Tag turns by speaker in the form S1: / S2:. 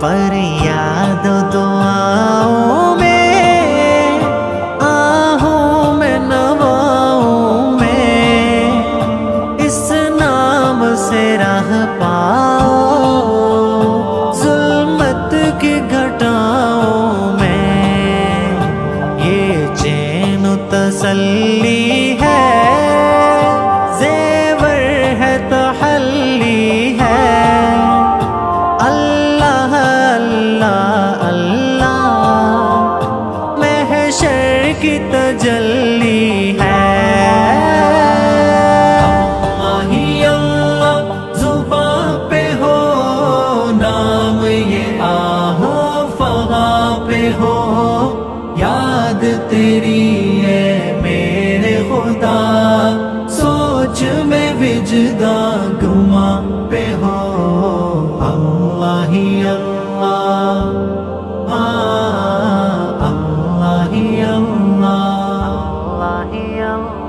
S1: پر یاد دعاؤں میں آہوں میں نواؤں میں اس نام سے راہ پاؤ ظلمت کی گھٹاؤں میں یہ چین و تسلی ہے زیور ہے تحلی ہے اللہ اللہ اللہ محشر کی تجلی ہے اللہ ہی اللہ زباں پہ ہو نام یہ آہو فغاں پہ ہو یاد تیری ہے میرے خدا سوچ میں وجداں گماں پہ ہو اللہ ہی اللہ اللہ ہی اللہ اللہ ہی اللہ